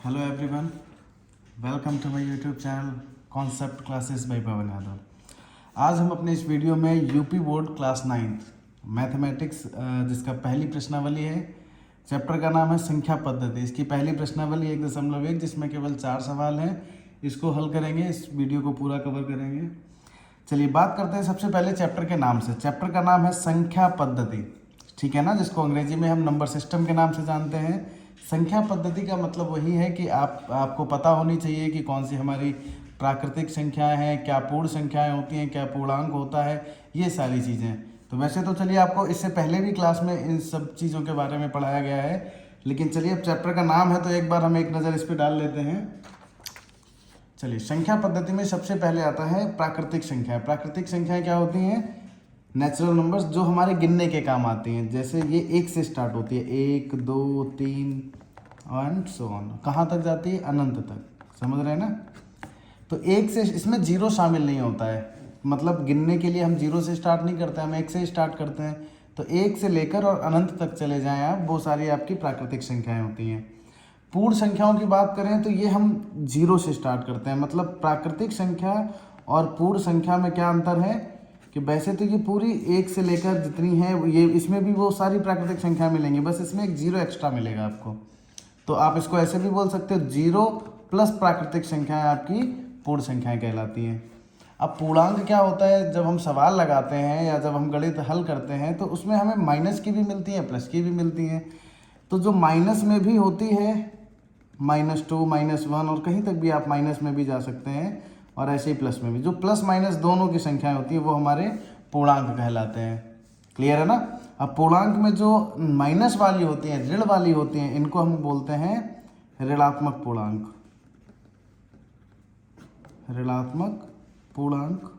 Hello everyone, welcome to my YouTube channel concept classes by Pawan Yadav. आज हम अपने इस वीडियो में यूपी बोर्ड क्लास 9 मैथमेटिक्स जिसका पहली प्रश्नावली है, चैप्टर का नाम है संख्या पद्धति। इसकी पहली प्रश्नावली 1.1 जिसमें केवल 4 सवाल हैं, इसको हल करेंगे। इस वीडियो को पूरा कवर करेंगे। चलिए बात करते हैं सबसे पहले चैप्टर के नाम से। चैप्टर का नाम है संख्या पद्धति, ठीक है ना, जिसको अंग्रेजी में हम नंबर सिस्टम के नाम से जानते हैं। संख्या पद्धति का मतलब वही है कि आपको पता होनी चाहिए कि कौन सी हमारी प्राकृतिक संख्याएं हैं, क्या पूर्ण संख्याएं होती हैं, क्या पूर्णांक होता है, ये सारी चीज़ें। तो वैसे तो चलिए आपको इससे पहले भी क्लास में इन सब चीज़ों के बारे में पढ़ाया गया है, लेकिन चलिए अब चैप्टर का नाम है तो एक बार हम एक नज़र इस पर डाल लेते हैं। चलिए संख्या पद्धति में सबसे पहले आता है प्राकृतिक संख्या। प्राकृतिक संख्याएं क्या होती हैं? नेचुरल नंबर्स, जो हमारे गिनने के काम आती हैं। जैसे ये 1 से स्टार्ट होती है, 1 2 3 एंड सो ऑन, कहाँ तक जाती है? अनंत तक, समझ रहे हैं ना। तो 1 से, इसमें 0 शामिल नहीं होता है, मतलब गिनने के लिए हम 0 से स्टार्ट नहीं करते, हम 1 से स्टार्ट करते हैं। तो 1 से लेकर और अनंत तक चले जाएं आप, वो सारी आपकी प्राकृतिक संख्याएँ होती हैं। पूर्ण संख्याओं की बात करें तो ये हम 0 से स्टार्ट करते हैं। मतलब प्राकृतिक संख्या और पूर्ण संख्या में क्या अंतर है कि वैसे तो ये पूरी 1 से लेकर जितनी है ये, इसमें भी वो सारी प्राकृतिक संख्या मिलेंगी, बस इसमें एक 0 एक्स्ट्रा मिलेगा आपको। तो आप इसको ऐसे भी बोल सकते हो, 0 प्लस प्राकृतिक संख्याएं आपकी पूर्ण संख्याएं कहलाती हैं। अब पूर्णांक क्या होता है? जब हम सवाल लगाते हैं या जब हम गणित हल करते हैं तो उसमें हमें माइनस की भी मिलती है, प्लस की भी मिलती हैं। तो जो माइनस में भी होती है, -2 -1 और कहीं तक भी आप माइनस में भी जा सकते हैं, और ऐसे ही प्लस में भी, जो प्लस माइनस दोनों की संख्याएं होती है वो हमारे पूर्णांक कहलाते हैं। क्लियर है ना। अब पूर्णांक में जो माइनस वाली होती हैं, ऋण वाली होती हैं, इनको हम बोलते हैं ऋणात्मक पूर्णांक। ऋणात्मक पूर्णांक।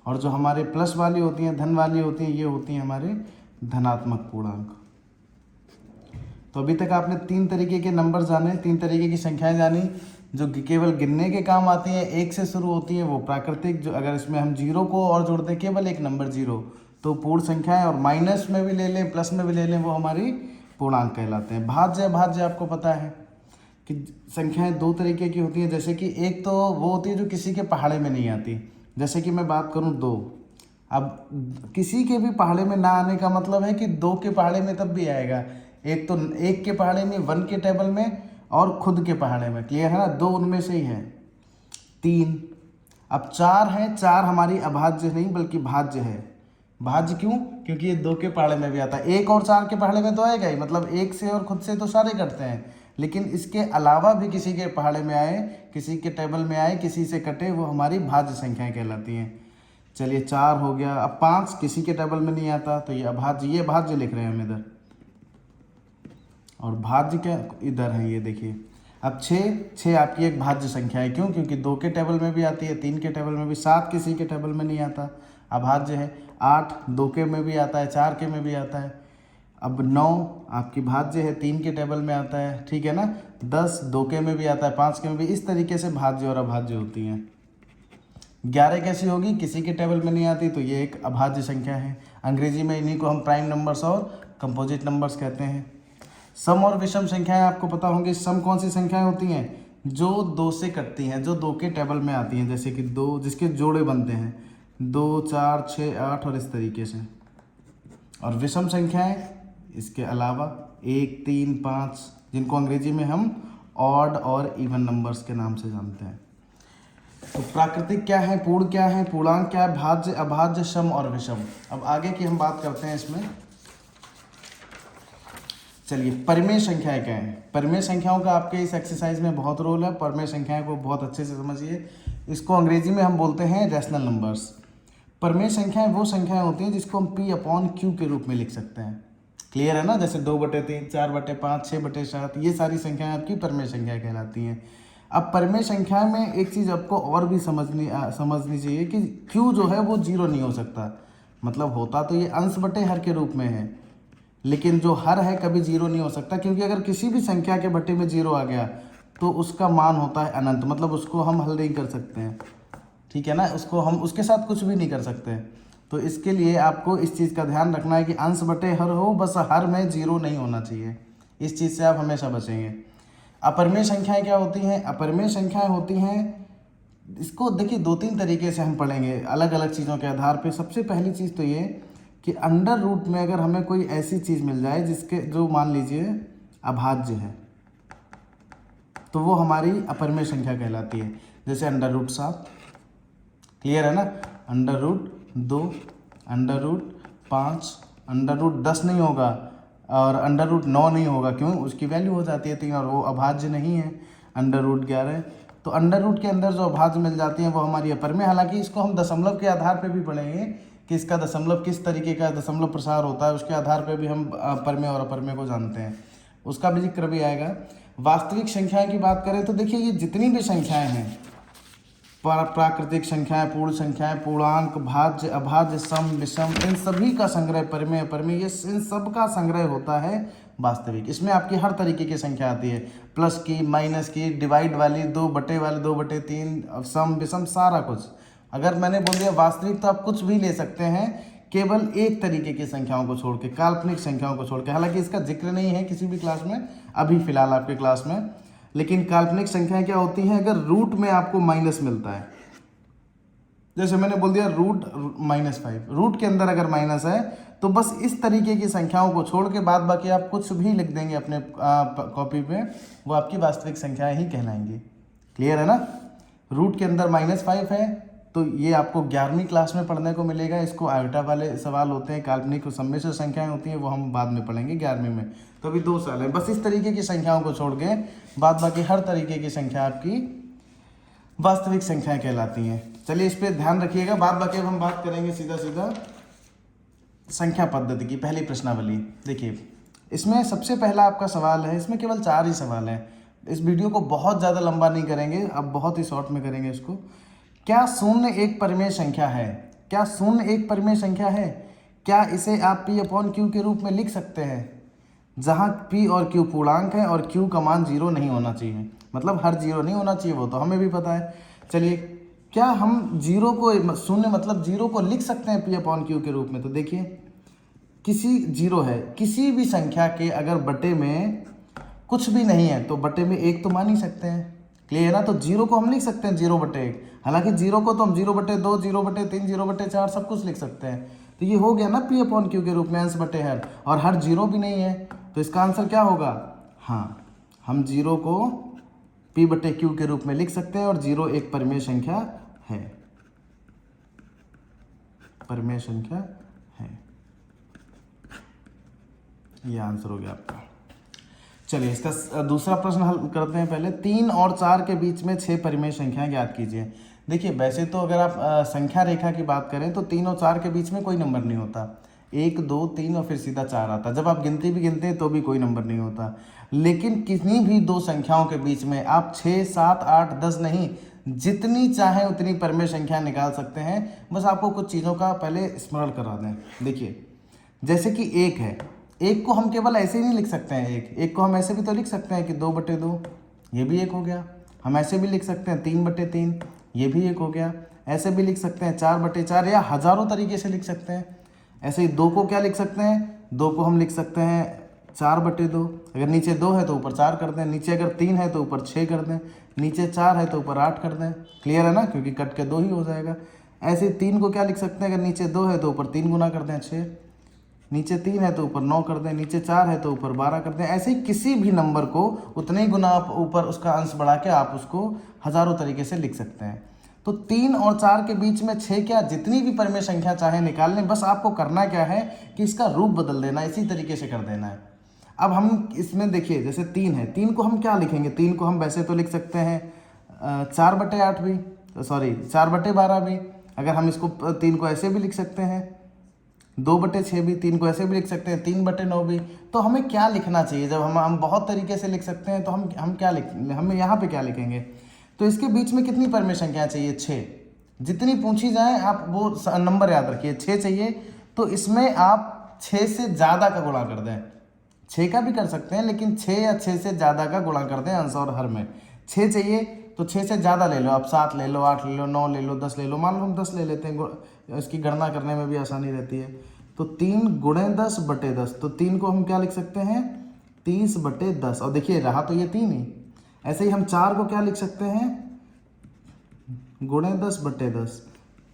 और जो हमारे प्लस वाली होती हैं, धन वाली होती हैं, ये होती हैं हमारे धनात्मक पूर्णांक। तो अभी तक आपने 3 तरीके के नंबर जाने, 3 तरीके की संख्याएं जानी जो केवल गिनने के काम आती हैं। 1 से शुरू होती है वो प्राकृतिक, जो अगर इसमें हम 0 को और जोड़ दें, केवल एक नंबर 0, तो पूर्ण संख्याएं, और माइनस में भी ले लें, प्लस में भी ले लें, वो हमारी पूर्णांक कहलाते हैं। भाज्य, भाज्य आपको पता है कि संख्याएं 2 तरीके की होती हैं। जैसे कि एक तो वो होती है जो किसी के पहाड़े में नहीं आती। जैसे कि मैं बात करूँ 2, अब किसी के भी पहाड़े में ना आने का मतलब है कि 2 के पहाड़े में तब भी आएगा। एक तो 1 के पहाड़े में, 1 के टेबल में, और खुद के पहाड़े में। क्लियर है ना, 2 उनमें से ही है। 3, अब 4 है, 4 हमारी अभाज्य नहीं बल्कि भाज्य है। भाज्य क्यों? क्योंकि ये 2 के पहाड़े में भी आता है। 1 और 4 के पहाड़े में तो आएगा ही, मतलब 1 से और खुद से तो सारे करते हैं, लेकिन इसके अलावा भी किसी के पहाड़े में आए, किसी के टेबल में आए, किसी से कटे, वो हमारी भाज्य संख्याएं कहलाती हैं। चलिए 4 हो गया। अब 5 किसी के टेबल में नहीं आता, तो ये अभाज्य, ये भाज्य लिख रहे हैं हम इधर, और भाज्य क्या इधर है, ये देखिए। अब 6 आपकी एक भाज्य संख्या है। क्यों? क्योंकि 2 के टेबल में भी आती है, 3 के टेबल में भी। 7 किसी के टेबल में नहीं आता, अभाज्य है। 8 2 के में भी आता है, 4 के में भी आता है। अब 9 आपकी भाज्य है, 3 के टेबल में आता है, ठीक है ना। 10 2 के में भी आता है, 5 के में भी। इस तरीके से भाज्य और अभाज्य होती हैं। 11 कैसी होगी? किसी के टेबल में नहीं आती, तो ये एक अभाज्य संख्या है। अंग्रेजी में इन्हीं को हम प्राइम नंबर्स और कंपोजिट नंबर्स कहते हैं। सम और विषम संख्याएं आपको पता होंगी। सम कौन सी संख्याएं होती हैं? जो 2 से कटती हैं, जो 2 के टेबल में आती हैं। जैसे कि 2 जिसके जोड़े बनते हैं, 2 4 6 8 और इस तरीके से। और विषम संख्याएं इसके अलावा 1 3 5, जिनको अंग्रेजी में हम ऑड और इवन नंबर्स के नाम से जानते हैं। तो प्राकृतिक क्या है, पूर्ण क्या है, पूर्णांक क्या है, भाज्य, अभाज्य, सम और विषम। अब आगे की हम बात करते हैं इसमें। चलिए परिमेय संख्याएं क्या हैं? परिमेय संख्याओं का आपके इस एक्सरसाइज में बहुत रोल है। परिमेय संख्याएं को बहुत अच्छे से समझिए। इसको अंग्रेजी में हम बोलते हैं रैशनल नंबर्स। परिमेय संख्याएं वो संख्याएं होती हैं जिसको हम P/Q के रूप में लिख सकते हैं। क्लियर है ना। जैसे 2/3, 4/5, 6/7, ये सारी संख्याएं आपकी परिमेय संख्याएं कहलाती हैं। अब परिमेय संख्या में एक चीज़ आपको और भी समझनी चाहिए कि Q जो है वो 0 नहीं हो सकता। मतलब होता तो ये अंश बटे हर के रूप में है, लेकिन जो हर है कभी 0 नहीं हो सकता, क्योंकि अगर किसी भी संख्या के बटे में 0 आ गया तो उसका मान होता है अनंत। मतलब उसको हम हल नहीं कर सकते हैं, ठीक है ना। उसको हम उसके साथ कुछ भी नहीं कर सकते। तो इसके लिए आपको इस चीज़ का ध्यान रखना है कि अंश बटे हर हो, बस हर में 0 नहीं होना चाहिए। इस चीज़ से आप हमेशा बचेंगे। अपरिमेय संख्याएं क्या होती हैं? अपरिमेय संख्याएं होती हैं, इसको देखिए 2-3 तरीके से हम पढ़ेंगे अलग अलग चीज़ों के आधार पे। सबसे पहली चीज़ तो ये कि अंडर रूट में अगर हमें कोई ऐसी चीज़ मिल जाए जिसके जो मान लीजिए अभाज्य है, तो वो हमारी अपरिमेय संख्या कहलाती है। जैसे अंडर रूट 7, क्लियर है ना, under root 2, under root 5, under root 10 नहीं होगा और अंडर रूट 9 नहीं होगा, क्यों? उसकी वैल्यू हो जाती है 3 और वो अभाज्य नहीं है। अंडर रूट 11, तो अंडर रूट के अंदर जो अभाज्य मिल जाती हैं वो हमारी अपरिमेय। हालांकि इसको हम दशमलव के आधार पे भी पढ़ेंगे कि इसका दशमलव किस तरीके का दशमलव प्रसार होता है, उसके आधार पे भी हम परिमेय और अपरिमेय को जानते हैं, उसका भी जिक्र भी आएगा। वास्तविक संख्याएं की बात करें तो देखिए ये जितनी भी संख्याएं हैं, प्राकृतिक संख्याएं, पूर्ण संख्याएं, पूर्णांक, भाज्य, अभाज्य, सम, विषम, इन सभी का संग्रह परिमेय अपरिमेय, ये इन सब का संग्रह होता है वास्तविक। इसमें आपकी हर तरीके की संख्या आती है, प्लस की, माइनस की, डिवाइड वाली, 2 बटे वाली, 2/3, सम, विषम, सारा कुछ। अगर मैंने बोल दिया वास्तविक तो आप कुछ भी ले सकते हैं, केवल एक तरीके की संख्याओं को छोड़ के, काल्पनिक संख्याओं को छोड़ के। हालांकि इसका जिक्र नहीं है किसी भी क्लास में अभी फिलहाल आपके क्लास में, लेकिन काल्पनिक संख्याएं क्या होती हैं? अगर रूट में आपको माइनस मिलता है, जैसे मैंने बोल दिया रूट -5, रूट के अंदर अगर माइनस है तो बस इस तरीके की संख्याओं को छोड़ के बाद बाकी आप कुछ भी लिख देंगे अपने कॉपी पे, वो आपकी वास्तविक संख्याएं ही कहलाएंगी। क्लियर है ना? रूट के अंदर -5 है तो ये आपको 11वीं क्लास में पढ़ने को मिलेगा। इसको आयोटा वाले सवाल होते हैं, काल्पनिक सम्मिश्र संख्याएं होती हैं, वो हम बाद में पढ़ेंगे 11वीं में। तो अभी 2 साल है, बस इस तरीके की संख्याओं को छोड़ के बाद बाकी हर तरीके की संख्या आपकी वास्तविक संख्याएं कहलाती हैं। चलिए इस पे ध्यान रखिएगा। बाद बाकी अब हम बात करेंगे सीधा संख्या पद्धति की पहली प्रश्नावली। देखिए इसमें सबसे पहला आपका सवाल है, इसमें केवल 4 ही सवाल हैं। इस वीडियो को बहुत ज़्यादा लंबा नहीं करेंगे, अब बहुत ही शॉर्ट में करेंगे इसको। क्या शून्य एक परिमेय संख्या है? क्या शून्य एक परिमेय संख्या है? क्या इसे आप P/Q के रूप में लिख सकते हैं, जहाँ P और Q पूर्णांक है और Q का मान 0 नहीं होना चाहिए, मतलब हर 0 नहीं होना चाहिए, वो तो हमें भी पता है। चलिए क्या हम 0 को, शून्य मतलब 0 को लिख सकते हैं P/Q के रूप में? तो देखिए किसी 0 है, किसी भी संख्या के अगर बटे में कुछ भी नहीं है तो बटे में 1 तो मान ही सकते हैं। क्लियर है ना? तो 0 को हम लिख सकते हैं 0/1। हालांकि 0 को तो हम 0/2, 0/3, 0/4 सब कुछ लिख सकते हैं। तो ये हो गया ना P/Q के रूप में, अंश बटे हर, और हर 0 भी नहीं है तो इसका आंसर क्या होगा? हाँ, हम 0 को P/Q के रूप में लिख सकते हैं और 0 एक परिमेय संख्या है, परिमेय संख्या है। ये आंसर हो गया आपका। चलिए इसका दूसरा प्रश्न हल करते हैं। पहले 3 और 4 के बीच में 6 परिमेय संख्याएं ज्ञात कीजिए। देखिए वैसे तो अगर आप संख्या रेखा की बात करें तो 3 और 4 के बीच में कोई नंबर नहीं होता, 1, 2, 3 और फिर सीधा 4 आता। जब आप गिनती भी गिनते हैं तो भी कोई नंबर नहीं होता। लेकिन किसी भी दो संख्याओं के बीच में आप 6, 7, 8, 10 नहीं, जितनी चाहे उतनी परिमेय संख्या निकाल सकते हैं। बस आपको कुछ चीज़ों का पहले स्मरण करा दें। देखिए जैसे कि 1 है, 1 को हम केवल ऐसे ही नहीं लिख सकते हैं, एक को हम ऐसे भी तो लिख सकते हैं कि 2/2, ये भी 1 हो गया। हम ऐसे भी लिख सकते हैं 3/3, ये भी 1 हो गया। ऐसे भी लिख सकते हैं 4/4, या हज़ारों तरीके से लिख सकते हैं। ऐसे ही 2 को क्या लिख सकते हैं? 2 को हम लिख सकते हैं 4/2। अगर नीचे 2 है तो ऊपर 4 कर दें, नीचे अगर 3 है तो ऊपर 6 कर दें, नीचे 4 है तो ऊपर 8 कर दें। क्लियर है ना? क्योंकि कट के 2 ही हो जाएगा। ऐसे 3 को क्या लिख सकते हैं? अगर नीचे 2 है तो ऊपर 3 गुना कर दें 6, नीचे 3 है तो ऊपर 9 कर दें, नीचे 4 है तो ऊपर 12 कर दें। ऐसे ही किसी भी नंबर को उतने ही गुना आप ऊपर उसका अंश बढ़ा के आप उसको हज़ारों तरीके से लिख सकते हैं। तो 3 और 4 के बीच में 6 क्या, जितनी भी परिमेय संख्या चाहे निकाल लें। बस आपको करना क्या है कि इसका रूप बदल देना, इसी तरीके से कर देना है। अब हम इसमें देखिए जैसे 3 है, 3 को हम क्या लिखेंगे? 3 को हम वैसे तो लिख सकते हैं 4/8 भी, सॉरी 4/12 भी। अगर हम इसको 3 को ऐसे भी लिख सकते हैं 2/6 भी, 3 को ऐसे भी लिख सकते हैं 3/9 भी। तो हमें क्या लिखना चाहिए? जब हम बहुत तरीके से लिख सकते हैं तो हम क्या हम यहाँ पे क्या लिखेंगे? तो इसके बीच में कितनी परिमेय संख्या चाहिए? 6। जितनी पूछी जाए आप वो नंबर याद रखिए। 6 चाहिए तो इसमें आप 6 से ज़्यादा का गुणा कर दें। 6 का भी कर सकते हैं लेकिन 6 या 6 से ज़्यादा का गुणा कर दें अंश और हर में। 6 चाहिए तो 6 से ज़्यादा ले लो आप, 7 ले लो, 8 ले लो, 9 ले लो, 10 ले लो। मान लो हम 10 ले लेते हैं, इसकी गणना करने में भी आसानी रहती है। तो 3 × 10/10, तो 3 को हम क्या लिख सकते हैं? 30/10। और देखिए रहा तो ये 3 ही, ऐसे ही हम 4 को क्या लिख सकते हैं, गुणे 10/10,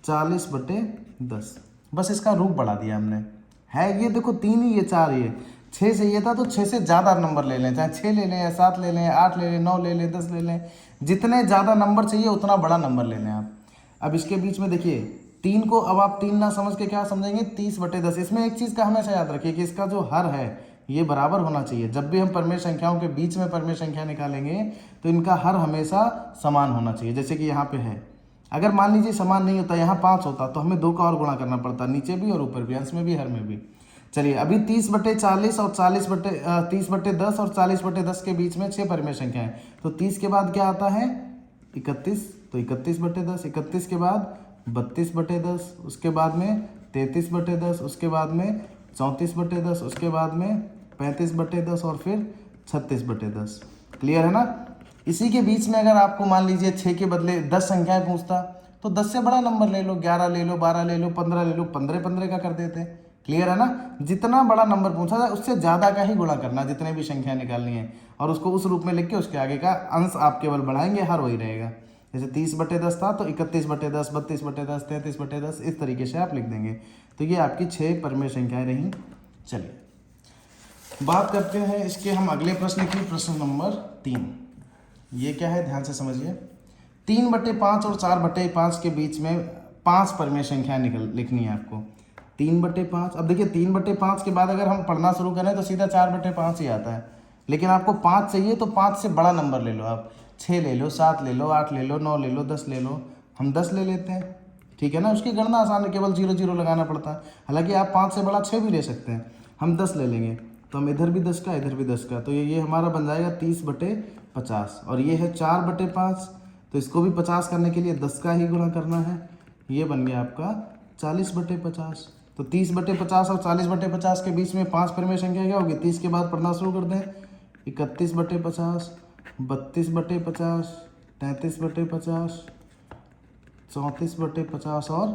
40/10। बस इसका रूप बढ़ा दिया हमने। है ये देखो 3 ही, ये 4 ही है। 6 से ये था तो 6 से ज़्यादा नंबर ले लें, चाहे 6 ले लें या 7 ले लें, 8 ले लें, 9 ले लें, 10 ले लें, जितने ज़्यादा नंबर चाहिए उतना बड़ा नंबर ले लें आप। अब इसके बीच में देखिए 3 को, अब आप 3 ना समझ के क्या समझेंगे, 30/10। इसमें एक चीज़ का हमेशा याद रखिए कि इसका जो हर है ये बराबर होना चाहिए। जब भी हम परमेय संख्याओं के बीच में परमेय संख्या निकालेंगे तो इनका हर हमेशा समान होना चाहिए। जैसे कि यहाँ पे है, अगर मान लीजिए समान नहीं होता, यहाँ 5 होता तो हमें 2 का और गुणा करना पड़ता, नीचे भी और ऊपर भी, अंश में भी हर में भी। चलिए अभी 30/40 और 30/10 और 40/10 के बीच में 6 परमेय संख्या है, तो 30 के बाद क्या आता है, 31, तो 31/10, 31 के बाद 32/10, उसके बाद में 33/10, उसके बाद में 34/10, उसके बाद में 35/10 और फिर 36/10। क्लियर है ना। इसी के बीच में अगर आपको मान लीजिए 6 के बदले 10 संख्याएं पूछता तो 10 से बड़ा नंबर ले लो, 11 ले लो, 12 ले लो, 15 ले लो, 15 का कर देते। क्लियर है ना। जितना बड़ा नंबर पूछा जाए उससे ज़्यादा का ही गुणा करना, जितने भी संख्या निकालनी है, और उसको उस रूप में लिख के उसके आगे का अंश आप केवल बढ़ाएंगे, हर वही रहेगा। जैसे 30/10 था तो 31/10, 32/10, 33/10, इस तरीके से आप लिख देंगे। तो ये आपकी 6 परमेय संख्याएं रहीं। चलिए बात करते हैं इसके हम अगले प्रश्न की, प्रश्न नंबर 3। ये क्या है, ध्यान से समझिए। 3/5 और 4/5 के बीच में 5 परमेय संख्या लिखनी है आपको। 3/5, अब देखिए 3/5 के बाद अगर हम पढ़ना शुरू करें तो सीधा 4/5 ही आता है, लेकिन आपको 5 चाहिए तो 5 से बड़ा नंबर ले लो आप, 6 ले लो, 7 ले लो, 8 ले लो, 9 ले लो, 10 ले लो। हम 10 ले लेते हैं, ठीक है ना। उसकी गणना आसान है, केवल 0 0 लगाना पड़ता है। हालांकि आप 5 से बड़ा 6 भी ले सकते हैं। हम 10 ले लेंगे तो हम इधर भी 10 का, इधर भी 10 का, तो ये हमारा बन जाएगा 30/50। और ये है 4/5, तो इसको भी 50 करने के लिए 10 का ही गुणा करना है। ये बन गया आपका 40/50। तो 30/50 और 40/50 के बीच में 5 परमेय संख्या क्या होगी, 30 के बाद पढ़ना शुरू कर दें। 31/50, 32/50, 33/50, 34/50 और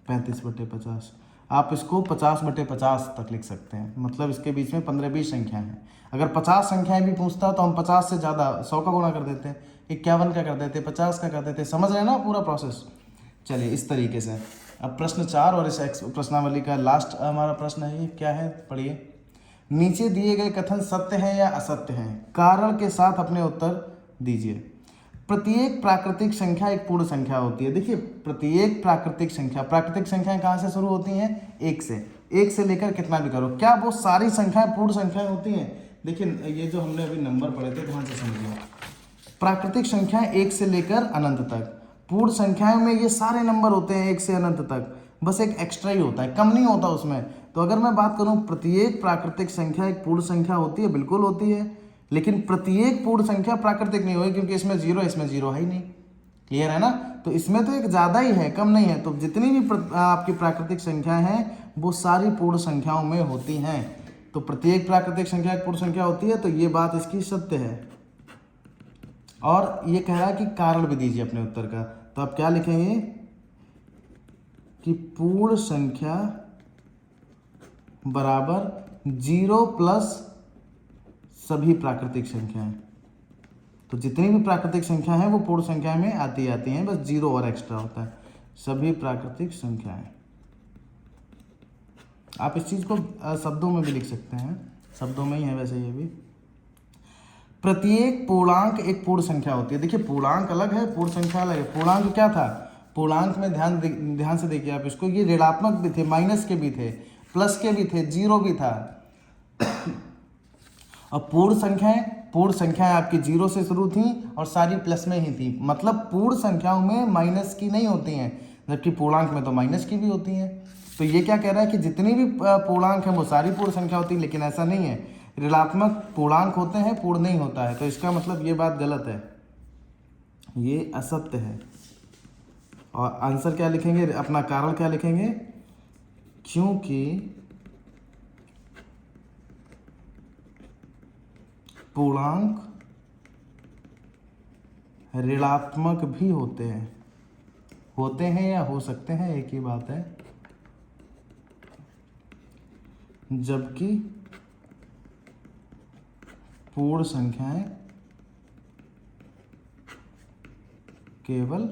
35/50। आप इसको 50/50 तक लिख सकते हैं, मतलब इसके बीच में 15-20 संख्याएं हैं। अगर 50 संख्याएं भी पूछता तो हम 50 से ज़्यादा 100 का गुणा कर देते हैं, 51 का कर देते, 50 का कर देते। समझ रहे हैं ना पूरा प्रोसेस। चलिए इस तरीके से। अब प्रश्न 4 और इस प्रश्नावली का लास्ट हमारा प्रश्न है, ये क्या है, पढ़िए। नीचे दिए गए कथन सत्य हैं या असत्य हैं, कारण के साथ अपने उत्तर दीजिए। प्रत्येक प्राकृतिक संख्या एक पूर्ण संख्या होती है। देखिए प्रत्येक प्राकृतिक संख्याएं कहाँ से शुरू होती हैं, 1 से। 1 से लेकर कितना भी करो, क्या वो सारी संख्याएं पूर्ण संख्याएं होती हैं। देखिए ये जो हमने अभी नंबर पढ़े थे, ध्यान से समझिए। प्राकृतिक संख्याएं 1 से लेकर अनंत तक, पूर्ण संख्याओं में ये सारे नंबर होते हैं 1 से अनंत तक, बस एक एक्स्ट्रा ही होता है, कम नहीं होता उसमें। तो अगर मैं बात करूं प्रत्येक प्राकृतिक संख्या एक पूर्ण संख्या होती है, बिल्कुल होती है, लेकिन प्रत्येक पूर्ण संख्या प्राकृतिक नहीं होगी, क्योंकि इसमें 0, इसमें 0 है ही नहीं। क्लियर है ना। तो इसमें तो एक ज़्यादा ही है, कम नहीं है। तो जितनी भी आपकी प्राकृतिक संख्याएं हैं वो सारी पूर्ण संख्याओं में होती हैं। तो प्रत्येक प्राकृतिक संख्या एक पूर्ण संख्या होती है, तो ये बात इसकी सत्य है। और ये कह रहा है कि कारण भी दीजिए अपने उत्तर का, तो आप क्या लिखेंगे कि पूर्ण संख्या बराबर 0 प्लस सभी प्राकृतिक संख्याएं। तो जितनी भी प्राकृतिक संख्या है वो पूर्ण संख्या में आती हैं, बस 0 और एक्स्ट्रा होता है। सभी प्राकृतिक संख्याएं, आप इस चीज को शब्दों में भी लिख सकते हैं, शब्दों में ही है वैसे ये भी। प्रत्येक पूर्णांक एक पूर्ण संख्या होती है। देखिए पूर्णांक अलग है, पूर्ण संख्या अलग है। पूर्णांक क्या था, पूर्णांक में ध्यान से देखिए आप इसको, ये ऋणात्मक भी थे, माइनस के भी थे, प्लस के भी थे, 0 भी था। और पूर्ण संख्याएं आपकी 0 से शुरू थी और सारी प्लस में ही थी, मतलब पूर्ण संख्याओं में माइनस की नहीं होती हैं, जबकि पूर्णांक में तो माइनस की भी होती हैं। तो ये क्या कह रहा है कि जितनी भी पूर्णांक है वो सारी पूर्ण संख्या होती है, लेकिन ऐसा नहीं है। ऋणात्मक पूर्णांक होते हैं, पूर्ण नहीं होता है। तो इसका मतलब ये बात गलत है, ये असत्य है। और आंसर क्या लिखेंगे, अपना कारण क्या लिखेंगे, क्योंकि पूर्णांक ऋणात्मक भी होते हैं या हो सकते हैं, एक ही बात है, जबकि पूर्ण संख्याएं केवल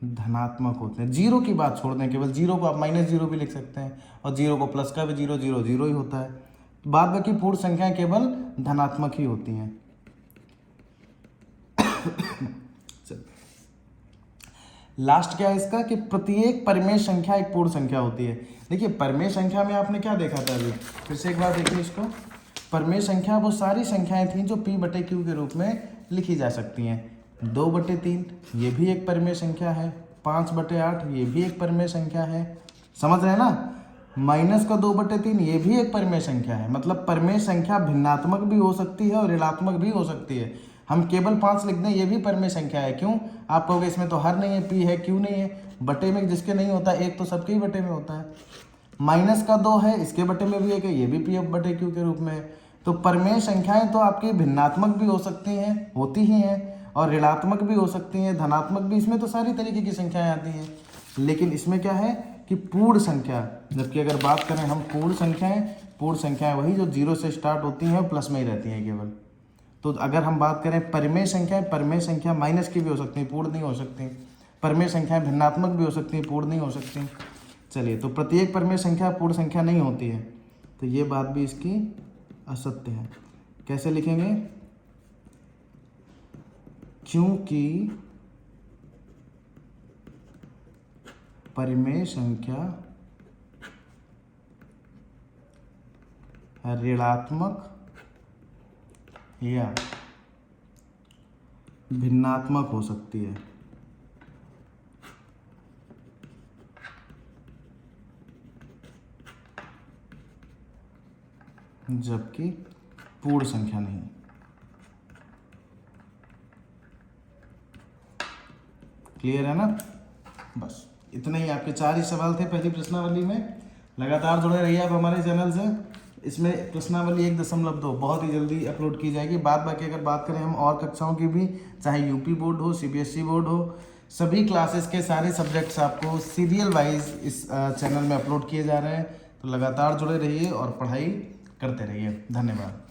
धनात्मक होते हैं। जीरो की बात छोड़ दें, केवल जीरो को आप -0 भी लिख सकते हैं, और जीरो को प्लस का भी जीरो जीरो जीरो ही होता है। बाद बाकी पूर्ण संख्याएं केवल धनात्मक ही होती हैं। लास्ट क्या है इसका कि प्रत्येक परिमेय संख्या एक पूर्ण संख्या होती है। देखिए परिमेय संख्या में आपने क्या देखा था अभी, फिर से एक बार देखिए इसको। परिमेय संख्या वो सारी संख्याएं थी जो p/q के रूप में लिखी जा सकती हैं। 2/3 ये भी एक परिमेय संख्या है, 5/8 ये भी एक परिमेय संख्या है, समझ रहे हैं ना। -2/3 ये भी एक परिमेय संख्या है। मतलब परिमेय संख्या भिन्नात्मक भी हो सकती है और ऋणात्मक भी हो सकती है। हम केवल 5 लिख दें ये भी परिमेय संख्या है। क्यों? आप कहोगे इसमें तो हर नहीं है, p है, q नहीं है। बटे में जिसके नहीं होता एक तो सबके ही बटे में होता है। -2 है, इसके बटे में भी एक है, ये भी p/q के रूप में है। तो परिमेय संख्याएं तो आपकी भिन्नात्मक भी हो सकती हैं, होती ही हैं, और ऋणात्मक भी हो सकती हैं, धनात्मक भी। इसमें तो सारी तरीके की संख्याएं आती हैं। लेकिन इसमें क्या है कि पूर्ण संख्या, जबकि अगर बात करें हम पूर्ण संख्याएं वही जो 0 से स्टार्ट होती हैं और प्लस में ही रहती हैं केवल। तो अगर हम बात करें परिमेय संख्या माइनस की भी हो सकती हैं, पूर्ण नहीं हो सकती। परिमेय संख्याएं भिन्नात्मक भी हो सकती हैं, पूर्ण नहीं हो सकती। चलिए, तो प्रत्येक परिमेय संख्या पूर्ण संख्या नहीं होती है, तो ये बात भी इसकी असत्य है। कैसे लिखेंगे? क्योंकि परिमेय संख्या ऋणात्मक या भिन्नात्मक हो सकती है। जबकि पूर्ण संख्या नहीं। क्लियर है ना? बस इतने ही आपके 4 ही सवाल थे पहली प्रश्नावली में। लगातार जुड़े रहिए आप हमारे चैनल से। इसमें प्रश्नावली 1.2 बहुत ही जल्दी अपलोड की जाएगी। बाकी अगर बात करें हम और कक्षाओं की भी, चाहे यूपी बोर्ड हो, सीबीएसई बोर्ड हो, सभी क्लासेस के सारे सब्जेक्ट्स आपको सीरियल वाइज इस चैनल में अपलोड किए जा रहे हैं। तो लगातार जुड़े रहिए और पढ़ाई करते रहिए। धन्यवाद।